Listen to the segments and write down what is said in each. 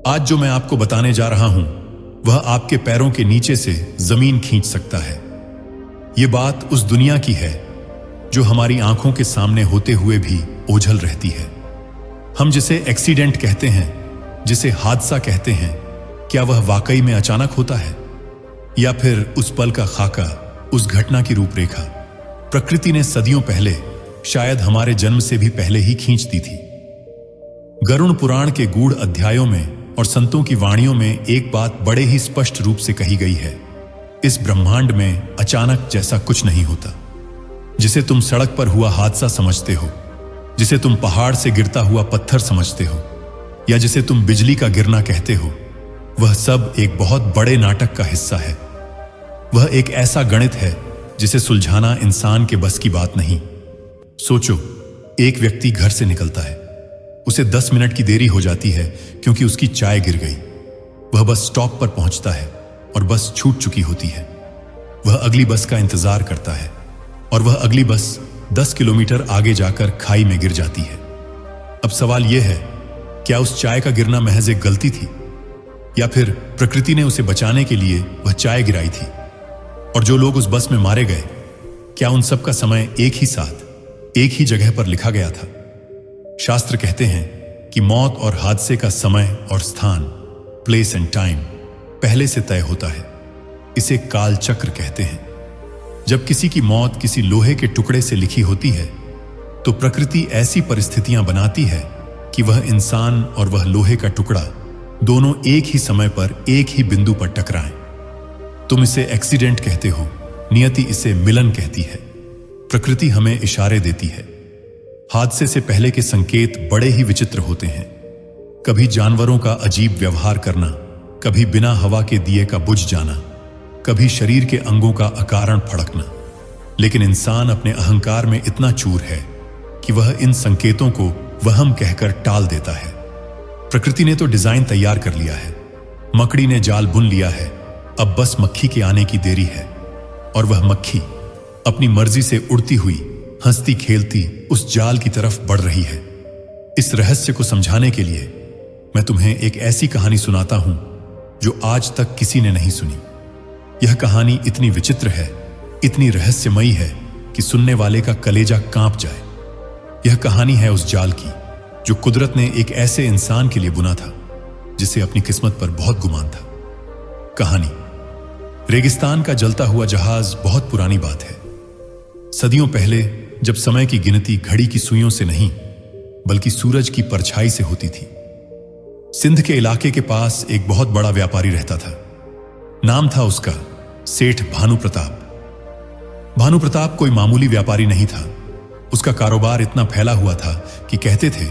आज जो मैं आपको बताने जा रहा हूं वह आपके पैरों के नीचे से जमीन खींच सकता है। यह बात उस दुनिया की है जो हमारी आंखों के सामने होते हुए भी ओझल रहती है। हम जिसे एक्सीडेंट कहते हैं, जिसे हादसा कहते हैं, क्या वह वाकई में अचानक होता है या फिर उस पल का खाका, उस घटना की रूपरेखा प्रकृति ने सदियों पहले, शायद हमारे जन्म से भी पहले ही खींच दी थी। गरुड़ पुराण के गूढ़ अध्यायों में और संतों की वाणियों में एक बात बड़े ही स्पष्ट रूप से कही गई है, इस ब्रह्मांड में अचानक जैसा कुछ नहीं होता। जिसे तुम सड़क पर हुआ हादसा समझते हो, जिसे तुम पहाड़ से गिरता हुआ पत्थर समझते हो, या जिसे तुम बिजली का गिरना कहते हो, वह सब एक बहुत बड़े नाटक का हिस्सा है। वह एक ऐसा गणित है जिसे सुलझाना इंसान के बस की बात नहीं। सोचो, एक व्यक्ति घर से निकलता है, उसे 10 मिनट की देरी हो जाती है क्योंकि उसकी चाय गिर गई। वह बस स्टॉप पर पहुंचता है और बस छूट चुकी होती है। वह अगली बस का इंतजार करता है और वह अगली बस 10 किलोमीटर आगे जाकर खाई में गिर जाती है। अब सवाल यह है, क्या उस चाय का गिरना महज एक गलती थी या फिर प्रकृति ने उसे बचाने के लिए वह चाय गिराई थी? और जो लोग उस बस में मारे गए, क्या उन सब का समय एक ही साथ, एक ही जगह पर लिखा गया था? शास्त्र कहते हैं कि मौत और हादसे का समय और स्थान, प्लेस एंड टाइम, पहले से तय होता है। इसे काल चक्र कहते हैं। जब किसी की मौत किसी लोहे के टुकड़े से लिखी होती है तो प्रकृति ऐसी परिस्थितियां बनाती है कि वह इंसान और वह लोहे का टुकड़ा दोनों एक ही समय पर एक ही बिंदु पर टकराएं। तुम इसे एक्सीडेंट कहते हो, नियति इसे मिलन कहती है। प्रकृति हमें इशारे देती है। हादसे से पहले के संकेत बड़े ही विचित्र होते हैं। कभी जानवरों का अजीब व्यवहार करना, कभी बिना हवा के दिए का बुझ जाना, कभी शरीर के अंगों का अकारण फड़कना। लेकिन इंसान अपने अहंकार में इतना चूर है कि वह इन संकेतों को वहम कहकर टाल देता है। प्रकृति ने तो डिजाइन तैयार कर लिया है, मकड़ी ने जाल बुन लिया है, अब बस मक्खी के आने की देरी है। और वह मक्खी अपनी मर्जी से उड़ती हुई, हंसती खेलती उस जाल की तरफ बढ़ रही है। इस रहस्य को समझाने के लिए मैं तुम्हें एक ऐसी कहानी सुनाता हूं जो आज तक किसी ने नहीं सुनी। यह कहानी इतनी विचित्र है, इतनी रहस्यमयी है कि सुनने वाले का कलेजा कांप जाए। यह कहानी है उस जाल की जो कुदरत ने एक ऐसे इंसान के लिए बुना था जिसे अपनी किस्मत पर बहुत गुमान था। कहानी, रेगिस्तान का जलता हुआ जहाज बहुत पुरानी बात है। सदियों पहले, जब समय की गिनती घड़ी की सुइयों से नहीं बल्कि सूरज की परछाई से होती थी, सिंध के इलाके के पास एक बहुत बड़ा व्यापारी रहता था। नाम था उसका सेठ भानु प्रताप। भानु प्रताप कोई मामूली व्यापारी नहीं था। उसका कारोबार इतना फैला हुआ था कि कहते थे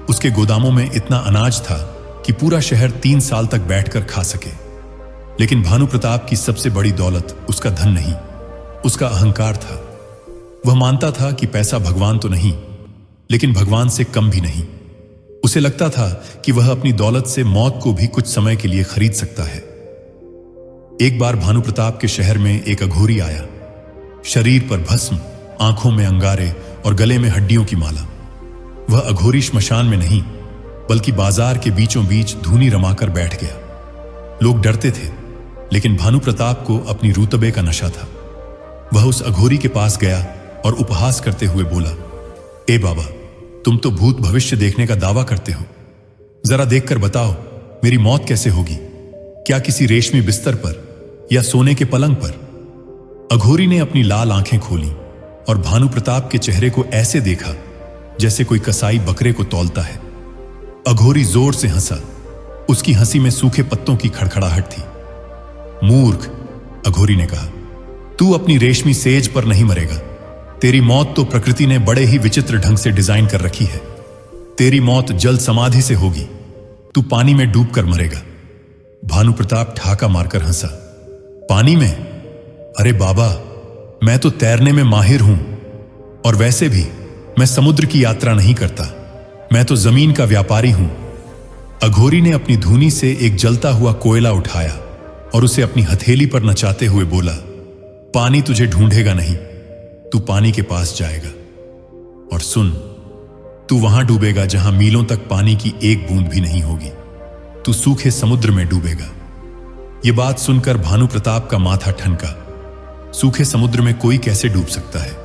उसके गोदामों में इतना अनाज था कि पूरा शहर 3 साल तक बैठकर खा सके। लेकिन भानु प्रताप की सबसे बड़ी दौलत उसका धन नहीं, उसका अहंकार था। वह मानता था कि पैसा भगवान तो नहीं, लेकिन भगवान से कम भी नहीं। उसे लगता था कि वह अपनी दौलत से मौत को भी कुछ समय के लिए खरीद सकता है। एक बार भानु प्रताप के शहर में एक अघोरी आया, शरीर पर भस्म, आंखों में अंगारे और गले में हड्डियों की माला। वह अघोरी श्मशान में नहीं बल्कि बाजार के बीचों बीच धूनी रमाकर बैठ गया। लोग डरते थे, लेकिन भानु प्रताप को अपनी रुतबे का नशा था। वह उस अघोरी के पास गया और उपहास करते हुए बोला, ए बाबा, तुम तो भूत भविष्य देखने का दावा करते हो। जरा देखकर बताओ, मेरी मौत कैसे होगी? क्या किसी रेशमी बिस्तर पर या सोने के पलंग पर? अघोरी ने अपनी लाल आंखें खोली और भानु प्रताप के चेहरे को ऐसे देखा जैसे कोई कसाई बकरे को तौलता है। अघोरी जोर से हंसा। उसकी हंसी में सूखे पत्तों की खड़खड़ाहट थी। मूर्ख, अघोरी ने कहा, तू अपनी रेशमी सेज पर नहीं मरेगा। तेरी मौत तो प्रकृति ने बड़े ही विचित्र ढंग से डिजाइन कर रखी है। तेरी मौत जल समाधि से होगी। तू पानी में डूबकर मरेगा। भानु प्रताप ठहाका मारकर हंसा। पानी में? अरे बाबा, मैं तो तैरने में माहिर हूं, और वैसे भी मैं समुद्र की यात्रा नहीं करता। मैं तो जमीन का व्यापारी हूं। अघोरी ने अपनी धूनी से एक जलता हुआ कोयला उठाया और उसे अपनी हथेली पर नचाते हुए बोला, पानी तुझे ढूंढेगा नहीं, तू पानी के पास जाएगा। और सुन, तू वहां डूबेगा जहां मीलों तक पानी की एक बूंद भी नहीं होगी। तू सूखे समुद्र में डूबेगा। यह बात सुनकर भानु प्रताप का माथा ठनका। सूखे समुद्र में कोई कैसे डूब सकता है?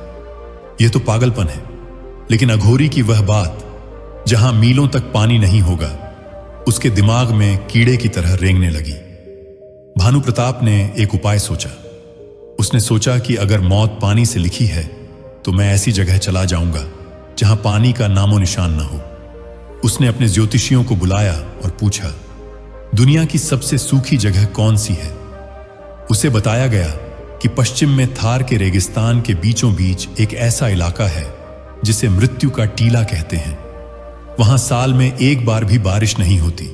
यह तो पागलपन है। लेकिन अघोरी की वह बात, जहां मीलों तक पानी नहीं होगा, उसके दिमाग में कीड़े की तरह रेंगने लगी। भानु प्रताप ने एक उपाय सोचा। उसने सोचा कि अगर मौत पानी से लिखी है तो मैं ऐसी जगह चला जाऊंगा जहां पानी का नामो निशान न हो। उसने अपने ज्योतिषियों को बुलाया और पूछा, दुनिया की सबसे सूखी जगह कौन सी है? उसे बताया गया कि पश्चिम में थार के रेगिस्तान के बीचों बीच एक ऐसा इलाका है जिसे मृत्यु का टीला कहते हैं। वहां साल में एक बार भी बारिश नहीं होती।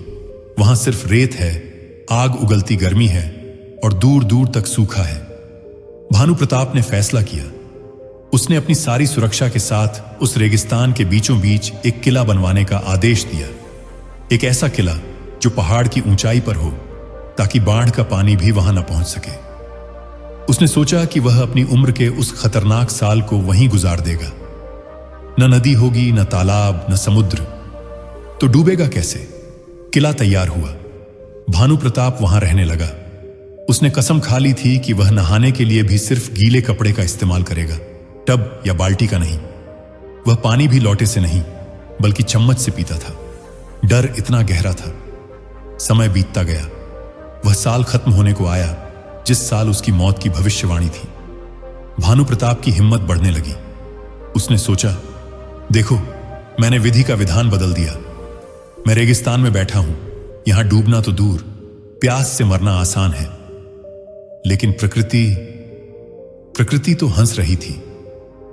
वहां सिर्फ रेत है, आग उगलती गर्मी है और दूर दूर तक सूखा है। भानु प्रताप ने फैसला किया। उसने अपनी सारी सुरक्षा के साथ उस रेगिस्तान के बीचों बीच एक किला बनवाने का आदेश दिया। एक ऐसा किला जो पहाड़ की ऊंचाई पर हो, ताकि बाढ़ का पानी भी वहां न पहुंच सके। उसने सोचा कि वह अपनी उम्र के उस खतरनाक साल को वहीं गुजार देगा। न नदी होगी, न तालाब, न समुद्र, तो डूबेगा कैसे? किला तैयार हुआ। भानु प्रताप वहां रहने लगा। उसने कसम खा ली थी कि वह नहाने के लिए भी सिर्फ गीले कपड़े का इस्तेमाल करेगा, टब या बाल्टी का नहीं। वह पानी भी लौटे से नहीं बल्कि चम्मच से पीता था। डर इतना गहरा था। समय बीतता गया। वह साल खत्म होने को आया जिस साल उसकी मौत की भविष्यवाणी थी। भानु प्रताप की हिम्मत बढ़ने लगी। उसने सोचा, देखो, मैंने विधि का विधान बदल दिया। मैं रेगिस्तान में बैठा हूं। यहां डूबना तो दूर, प्यास से मरना आसान है। लेकिन प्रकृति तो हंस रही थी।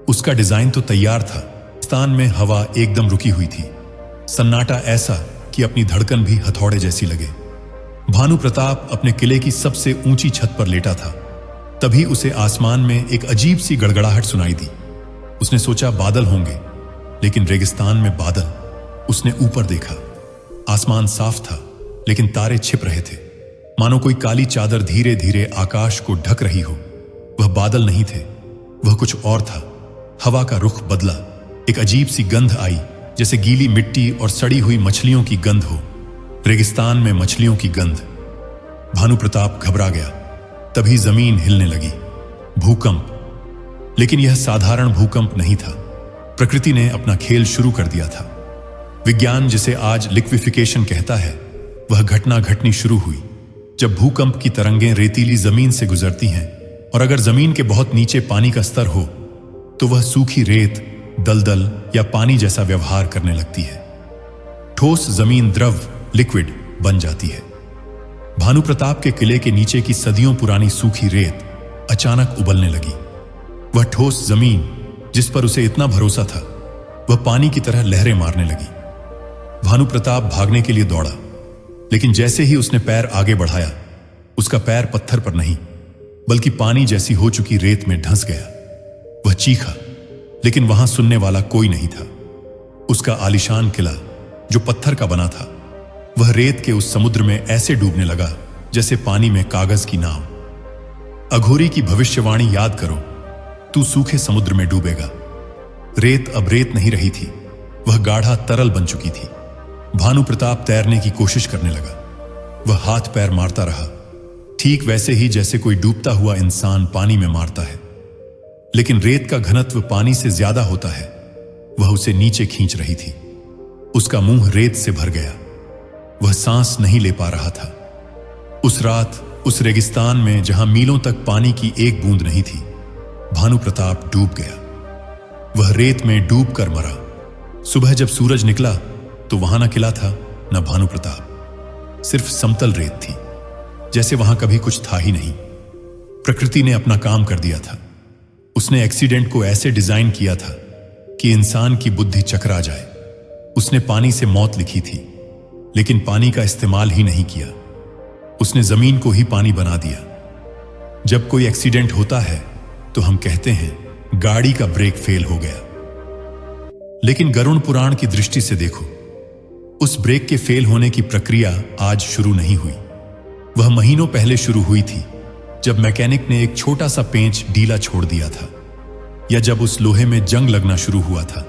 उसका डिजाइन तो तैयार था। रेगिस्तान में हवा एकदम रुकी हुई थी। सन्नाटा ऐसा कि अपनी धड़कन भी हथौड़े जैसी लगे। भानु प्रताप अपने किले की सबसे ऊंची छत पर लेटा था। तभी उसे आसमान में एक अजीब सी गड़गड़ाहट सुनाई दी। उसने सोचा बादल होंगे, लेकिन रेगिस्तान में बादल। उसने ऊपर देखा। आसमान साफ था, लेकिन तारे छिप रहे थे, मानो कोई काली चादर धीरे धीरे आकाश को ढक रही हो। वह बादल नहीं थे, वह कुछ और था। हवा का रुख बदला। एक अजीब सी गंध आई, जैसे गीली मिट्टी और सड़ी हुई मछलियों की गंध हो। रेगिस्तान में मछलियों की गंध। भानु प्रताप घबरा गया। तभी जमीन हिलने लगी। भूकंप। लेकिन यह साधारण भूकंप नहीं था। प्रकृति ने अपना खेल शुरू कर दिया था। विज्ञान जिसे आज लिक्विफिकेशन कहता है, वह घटना घटनी शुरू हुई जब भूकंप की तरंगें रेतीली जमीन से गुजरती हैं, और अगर जमीन के बहुत नीचे पानी का स्तर हो तो वह सूखी रेत, दलदल या पानी जैसा व्यवहार करने लगती है। ठोस जमीन द्रव, लिक्विड बन जाती है। भानु प्रताप के किले के नीचे की सदियों पुरानी सूखी रेत अचानक उबलने लगी। वह ठोस जमीन जिस पर उसे इतना भरोसा था, वह पानी की तरह लहरें मारने लगी। भानु प्रताप भागने के लिए दौड़ा, लेकिन जैसे ही उसने पैर आगे बढ़ाया, उसका पैर पत्थर पर नहीं बल्कि पानी जैसी हो चुकी रेत में धंस गया। वह चीखा, लेकिन वहां सुनने वाला कोई नहीं था। उसका आलीशान किला, जो पत्थर का बना था, वह रेत के उस समुद्र में ऐसे डूबने लगा जैसे पानी में कागज की नाव। अघोरी की भविष्यवाणी याद करो, तू सूखे समुद्र में डूबेगा। रेत अब रेत नहीं रही थी, वह गाढ़ा तरल बन चुकी थी। भानु प्रताप तैरने की कोशिश करने लगा। वह हाथ पैर मारता रहा, ठीक वैसे ही जैसे कोई डूबता हुआ इंसान पानी में मारता है। लेकिन रेत का घनत्व पानी से ज्यादा होता है। वह उसे नीचे खींच रही थी। उसका मुंह रेत से भर गया। वह सांस नहीं ले पा रहा था। उस रात उस रेगिस्तान में जहां मीलों तक पानी की एक बूंद नहीं थी, भानु प्रताप डूब गया। वह रेत में डूब कर मरा। सुबह जब सूरज निकला तो वहां न किला था, न भानु प्रताप। सिर्फ समतल रेत थी, जैसे वहां कभी कुछ था ही नहीं। प्रकृति ने अपना काम कर दिया था। उसने एक्सीडेंट को ऐसे डिजाइन किया था कि इंसान की बुद्धि चकरा जाए। उसने पानी से मौत लिखी थी, लेकिन पानी का इस्तेमाल ही नहीं किया। उसने जमीन को ही पानी बना दिया। जब कोई एक्सीडेंट होता है तो हम कहते हैं गाड़ी का ब्रेक फेल हो गया। लेकिन गरुड़ पुराण की दृष्टि से देखो, उस ब्रेक के फेल होने की प्रक्रिया आज शुरू नहीं हुई। वह महीनों पहले शुरू हुई थी, जब मैकेनिक ने एक छोटा सा पेंच ढीला छोड़ दिया था, या जब उस लोहे में जंग लगना शुरू हुआ था।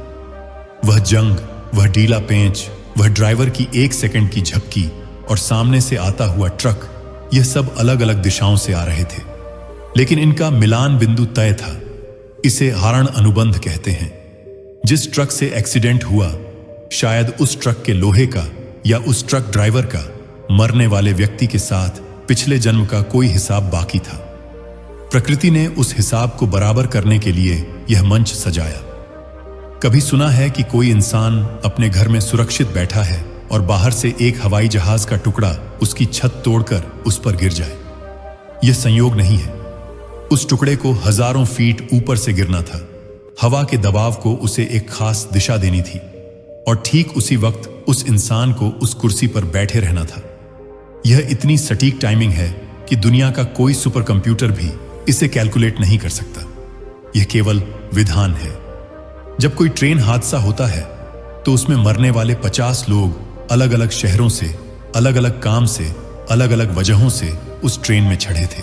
वह जंग, वह ढीला पेंच, वह ड्राइवर की 1 सेकंड की झपकी और सामने से आता हुआ ट्रक, यह सब अलग अलग दिशाओं से आ रहे थे, लेकिन इनका मिलान बिंदु तय था। इसे हारण अनुबंध कहते हैं। जिस ट्रक से एक्सीडेंट हुआ, शायद उस ट्रक के लोहे का या उस ट्रक ड्राइवर का मरने वाले व्यक्ति के साथ पिछले जन्म का कोई हिसाब बाकी था। प्रकृति ने उस हिसाब को बराबर करने के लिए यह मंच सजाया। कभी सुना है कि कोई इंसान अपने घर में सुरक्षित बैठा है और बाहर से एक हवाई जहाज का टुकड़ा उसकी छत तोड़कर उस पर गिर जाए? यह संयोग नहीं है। उस टुकड़े को हजारों फीट ऊपर से गिरना था। हवा के दबाव को उसे एक खास दिशा देनी थी और ठीक उसी वक्त उस इंसान को उस कुर्सी पर बैठे रहना था। यह इतनी सटीक टाइमिंग है कि दुनिया का कोई सुपर कंप्यूटर भी इसे कैलकुलेट नहीं कर सकता। यह केवल विधान है। जब कोई ट्रेन हादसा होता है तो उसमें मरने वाले 50 लोग अलग अलग शहरों से, अलग अलग काम से, अलग अलग वजहों से उस ट्रेन में चढ़े थे।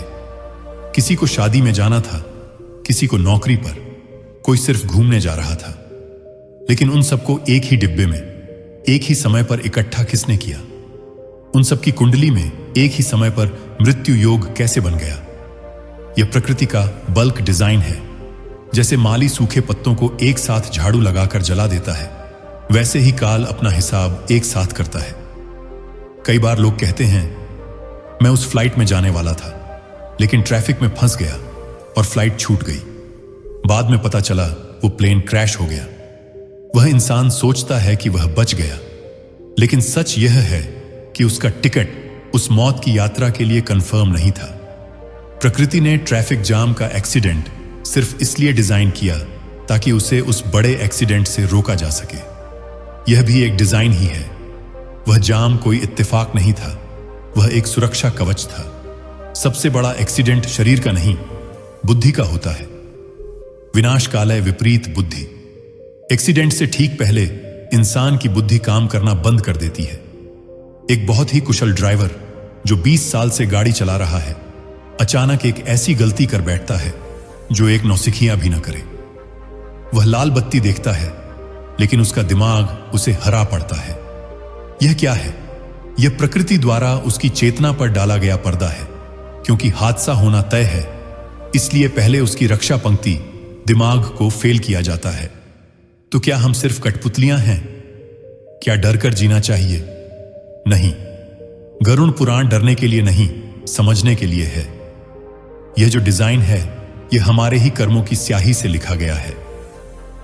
किसी को शादी में जाना था, किसी को नौकरी पर, कोई सिर्फ घूमने जा रहा था। लेकिन उन सबको एक ही डिब्बे में, एक ही समय पर इकट्ठा किसने किया? उन सबकी कुंडली में एक ही समय पर मृत्यु योग कैसे बन गया? यह प्रकृति का बल्क डिजाइन है। जैसे माली सूखे पत्तों को एक साथ झाड़ू लगाकर जला देता है, वैसे ही काल अपना हिसाब एक साथ करता है। कई बार लोग कहते हैं, मैं उस फ्लाइट में जाने वाला था, लेकिन ट्रैफिक में फंस गया और फ्लाइट छूट गई। बाद में पता चला वो प्लेन क्रैश हो गया। वह इंसान सोचता है कि वह बच गया, लेकिन सच यह है कि उसका टिकट उस मौत की यात्रा के लिए कंफर्म नहीं था। प्रकृति ने ट्रैफिक जाम का एक्सीडेंट सिर्फ इसलिए डिजाइन किया ताकि उसे उस बड़े एक्सीडेंट से रोका जा सके। यह भी एक डिजाइन ही है। वह जाम कोई इत्तेफाक नहीं था, वह एक सुरक्षा कवच था। सबसे बड़ा एक्सीडेंट शरीर का नहीं, बुद्धि का होता है। विनाशकालय विपरीत बुद्धि। एक्सीडेंट से ठीक पहले इंसान की बुद्धि काम करना बंद कर देती है। एक बहुत ही कुशल ड्राइवर जो 20 साल से गाड़ी चला रहा है, अचानक एक ऐसी गलती कर बैठता है जो एक नौसिखिया भी न करे। वह लाल बत्ती देखता है, लेकिन उसका दिमाग उसे हरा पड़ता है। यह क्या है? यह प्रकृति द्वारा उसकी चेतना पर डाला गया पर्दा है। क्योंकि हादसा होना तय है, इसलिए पहले उसकी रक्षा पंक्ति दिमाग को फेल किया जाता है। तो क्या हम सिर्फ कठपुतलियां हैं? क्या डर कर जीना चाहिए? नहीं। गरुड़ पुराण डरने के लिए नहीं, समझने के लिए है। यह जो डिजाइन है, यह हमारे ही कर्मों की स्याही से लिखा गया है।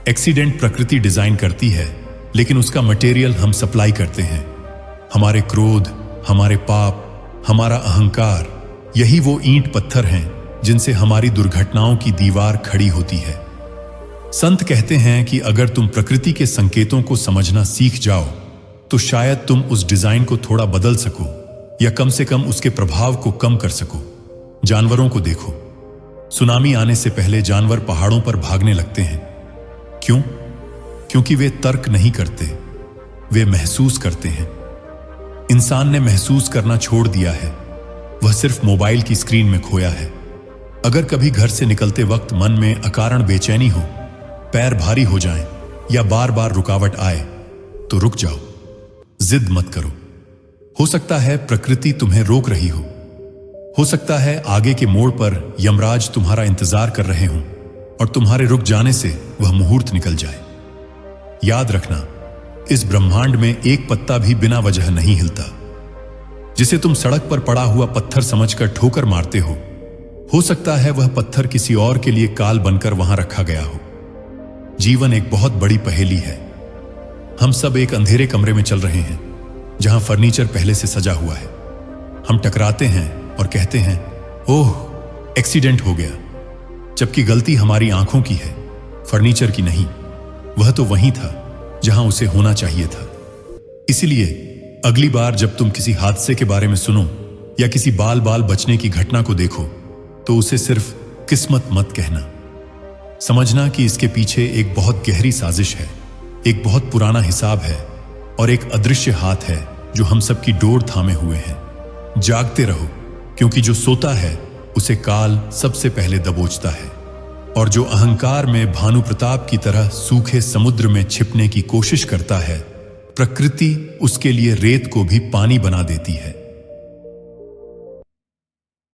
एक्सीडेंट प्रकृति डिजाइन करती है, लेकिन उसका मटेरियल हम सप्लाई करते हैं। हमारे क्रोध, हमारे पाप, हमारा अहंकार, यही वो ईंट पत्थर हैं जिनसे हमारी दुर्घटनाओं की दीवार खड़ी होती है। संत कहते हैं कि अगर तुम प्रकृति के संकेतों को समझना सीख जाओ तो शायद तुम उस डिजाइन को थोड़ा बदल सको, या कम से कम उसके प्रभाव को कम कर सको। जानवरों को देखो। सुनामी आने से पहले जानवर पहाड़ों पर भागने लगते हैं। क्यों? क्योंकि वे तर्क नहीं करते, वे महसूस करते हैं। इंसान ने महसूस करना छोड़ दिया है। वह सिर्फ मोबाइल की स्क्रीन में खोया है। अगर कभी घर से निकलते वक्त मन में अकारण बेचैनी हो, पैर भारी हो जाएं, या बार बार रुकावट आए, तो रुक जाओ। जिद मत करो। हो सकता है प्रकृति तुम्हें रोक रही हो सकता है आगे के मोड़ पर यमराज तुम्हारा इंतजार कर रहे हों और तुम्हारे रुक जाने से वह मुहूर्त निकल जाए। याद रखना, इस ब्रह्मांड में एक पत्ता भी बिना वजह नहीं हिलता। जिसे तुम सड़क पर पड़ा हुआ पत्थर समझकर ठोकर मारते हो सकता है वह पत्थर किसी और के लिए काल बनकर वहां रखा गया हो। जीवन एक बहुत बड़ी पहेली है। हम सब एक अंधेरे कमरे में चल रहे हैं जहां फर्नीचर पहले से सजा हुआ है। हम टकराते हैं और कहते हैं, ओह, एक्सीडेंट हो गया, जबकि गलती हमारी आंखों की है, फर्नीचर की नहीं। वह तो वहीं था जहां उसे होना चाहिए था। इसलिए अगली बार जब तुम किसी हादसे के बारे में सुनो या किसी बाल बाल बचने की घटना को देखो, तो उसे सिर्फ किस्मत मत कहना। समझना कि इसके पीछे एक बहुत गहरी साजिश है, एक बहुत पुराना हिसाब है और एक अदृश्य हाथ है जो हम सबकी डोर थामे हुए हैं। जागते रहो, क्योंकि जो सोता है उसे काल सबसे पहले दबोचता है, और जो अहंकार में भानु प्रताप की तरह सूखे समुद्र में छिपने की कोशिश करता है प्रकृति उसके लिए रेत को भी पानी बना देती है।